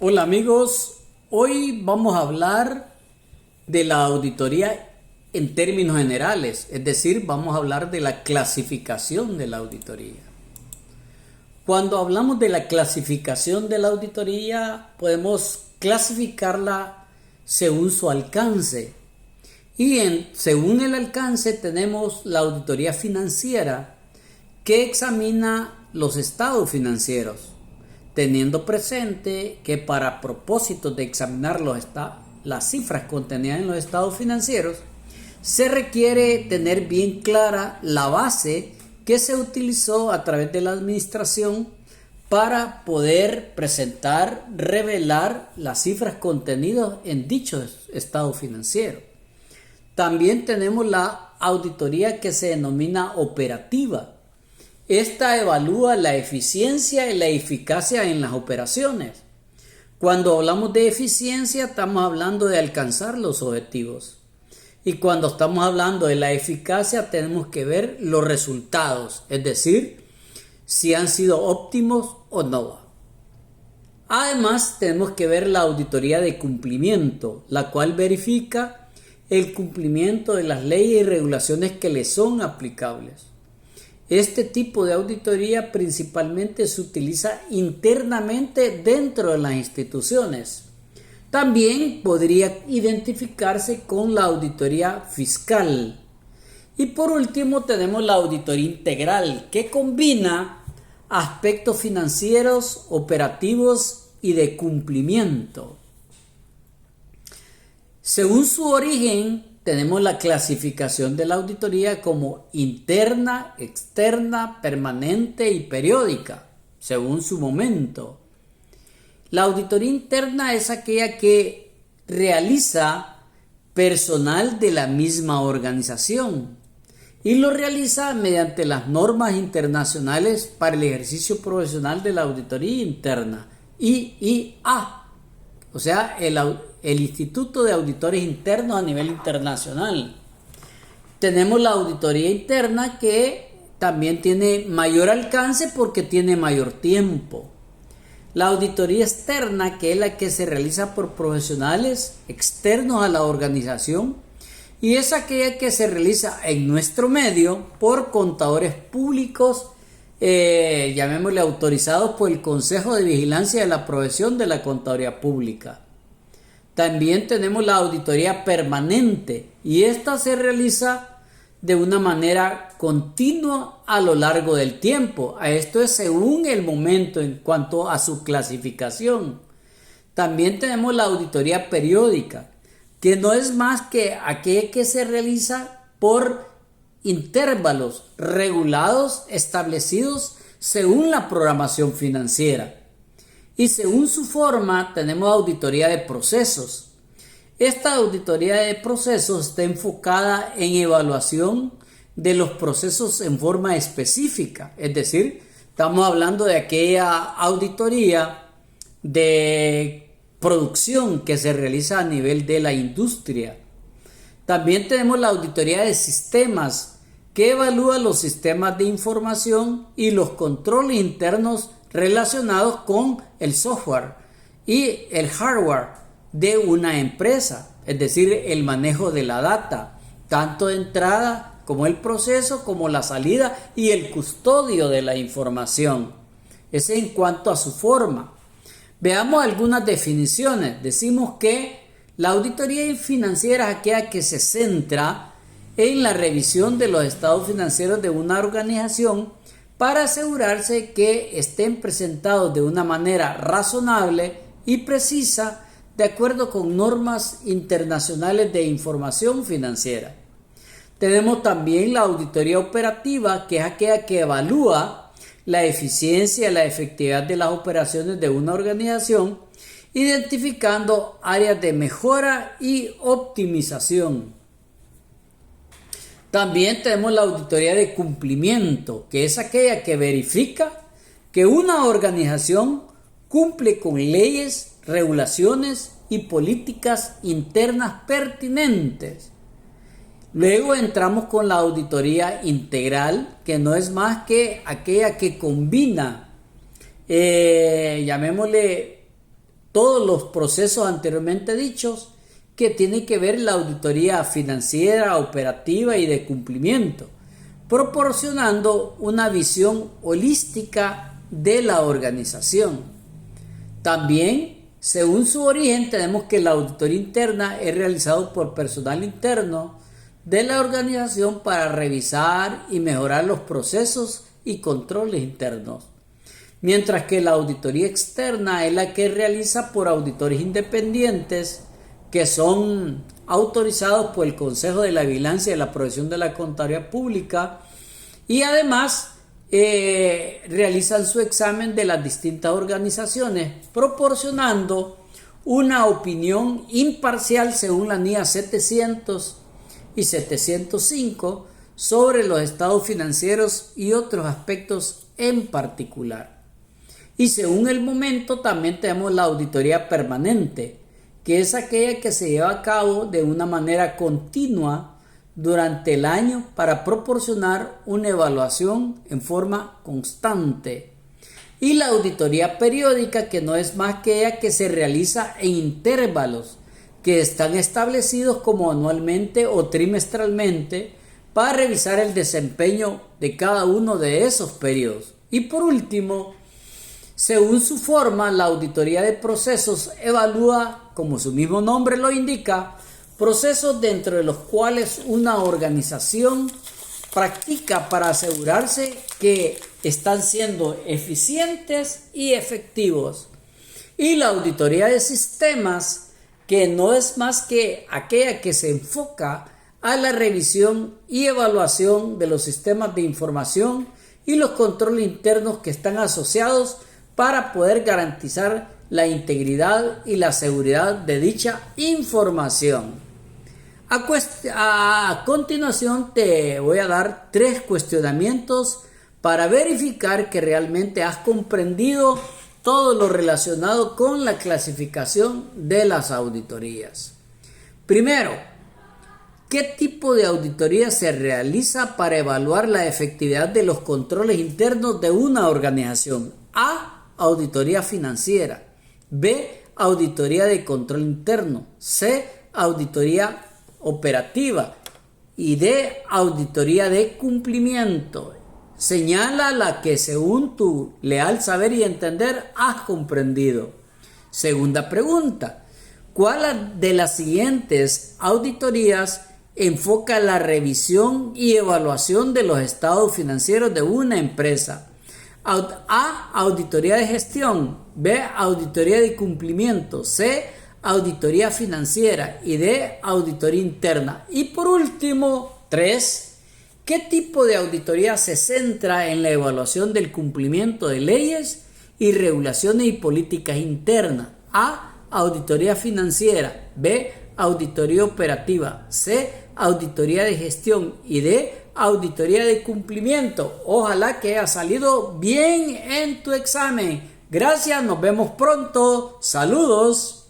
Hola amigos, hoy vamos a hablar de la auditoría en términos generales, es decir, vamos a hablar de la clasificación de la auditoría. Cuando hablamos de la clasificación de la auditoría, podemos clasificarla según su alcance. Según el alcance tenemos la auditoría financiera, que examina los estados financieros, teniendo presente que para propósitos de examinar las cifras contenidas en los estados financieros, se requiere tener bien clara la base que se utilizó a través de la administración para poder presentar, revelar las cifras contenidas en dichos estados financieros. También tenemos la auditoría que se denomina operativa. Esta evalúa la eficiencia y la eficacia en las operaciones. Cuando hablamos de eficiencia, estamos hablando de alcanzar los objetivos. Y cuando estamos hablando de la eficacia, tenemos que ver los resultados, es decir, si han sido óptimos o no. Además, tenemos que ver la auditoría de cumplimiento, la cual verifica el cumplimiento de las leyes y regulaciones que le son aplicables. Este tipo de auditoría principalmente se utiliza internamente dentro de las instituciones. También podría identificarse con la auditoría fiscal. Y por último tenemos la auditoría integral, que combina aspectos financieros, operativos y de cumplimiento. Según su origen, tenemos la clasificación de la auditoría como interna, externa, permanente y periódica, según su momento. La auditoría interna es aquella que realiza personal de la misma organización y lo realiza mediante las normas internacionales para el ejercicio profesional de la auditoría interna, IIA, o sea, el Instituto de Auditores Internos a nivel internacional. Tenemos la auditoría interna que también tiene mayor alcance porque tiene mayor tiempo. La auditoría externa, que es la que se realiza por profesionales externos a la organización, y es aquella que se realiza en nuestro medio por contadores públicos, llamémosle autorizados por el Consejo de Vigilancia de la Profesión de la Contaduría Pública. También tenemos la auditoría permanente y esta se realiza de una manera continua a lo largo del tiempo. Esto es según el momento en cuanto a su clasificación. También tenemos la auditoría periódica, que no es más que aquella que se realiza por intervalos regulados establecidos según la programación financiera. Y según su forma tenemos auditoría de procesos. Esta auditoría de procesos está enfocada en evaluación de los procesos en forma específica. Es decir, estamos hablando de aquella auditoría de producción que se realiza a nivel de la industria. También tenemos la auditoría de sistemas, que evalúa los sistemas de información y los controles internos relacionados con el software y el hardware de una empresa, es decir, el manejo de la data, tanto de entrada como el proceso, como la salida y el custodio de la información. Ese en cuanto a su forma. Veamos algunas definiciones. Decimos que la auditoría financiera es aquella que se centra en la revisión de los estados financieros de una organización para asegurarse que estén presentados de una manera razonable y precisa de acuerdo con normas internacionales de información financiera. Tenemos también la auditoría operativa, que es aquella que evalúa la eficiencia y la efectividad de las operaciones de una organización, identificando áreas de mejora y optimización. También tenemos la auditoría de cumplimiento, que es aquella que verifica que una organización cumple con leyes, regulaciones y políticas internas pertinentes. Luego entramos con la auditoría integral, que no es más que aquella que combina, llamémosle todos los procesos anteriormente dichos que tienen que ver la auditoría financiera, operativa y de cumplimiento, proporcionando una visión holística de la organización. También, según su origen, tenemos que la auditoría interna es realizado por personal interno de la organización para revisar y mejorar los procesos y controles internos, mientras que la auditoría externa es la que realiza por auditores independientes que son autorizados por el Consejo de la Vigilancia y la Provisión de la Contaduría Pública y además realizan su examen de las distintas organizaciones, proporcionando una opinión imparcial según la NIA 700 y 705 sobre los estados financieros y otros aspectos en particular. Y según el momento también tenemos la auditoría permanente, que es aquella que se lleva a cabo de una manera continua durante el año para proporcionar una evaluación en forma constante. Y la auditoría periódica, que no es más que aquella que se realiza en intervalos que están establecidos como anualmente o trimestralmente para revisar el desempeño de cada uno de esos periodos. Y por último, según su forma, la auditoría de procesos evalúa, como su mismo nombre lo indica, procesos dentro de los cuales una organización practica para asegurarse que están siendo eficientes y efectivos. Y la auditoría de sistemas, que no es más que aquella que se enfoca a la revisión y evaluación de los sistemas de información y los controles internos que están asociados para poder garantizar la integridad y la seguridad de dicha información. A continuación te voy a dar 3 cuestionamientos para verificar que realmente has comprendido todo lo relacionado con la clasificación de las auditorías. Primero, ¿qué tipo de auditoría se realiza para evaluar la efectividad de los controles internos de una organización? A. Auditoría financiera. B. Auditoría de control interno. C. Auditoría operativa. Y D. Auditoría de cumplimiento. Señala la que según tu leal saber y entender has comprendido. Segunda pregunta. ¿Cuál de las siguientes auditorías enfoca la revisión y evaluación de los estados financieros de una empresa? A. Auditoría de gestión. B. Auditoría de cumplimiento. C. Auditoría financiera. Y D. Auditoría interna. Y por último, 3. ¿Qué tipo de auditoría se centra en la evaluación del cumplimiento de leyes y regulaciones y políticas internas? A. Auditoría financiera. B. Auditoría operativa. C. Auditoría de gestión. Y D. Auditoría de cumplimiento. Ojalá que haya salido bien en tu examen. Gracias, nos vemos pronto. Saludos.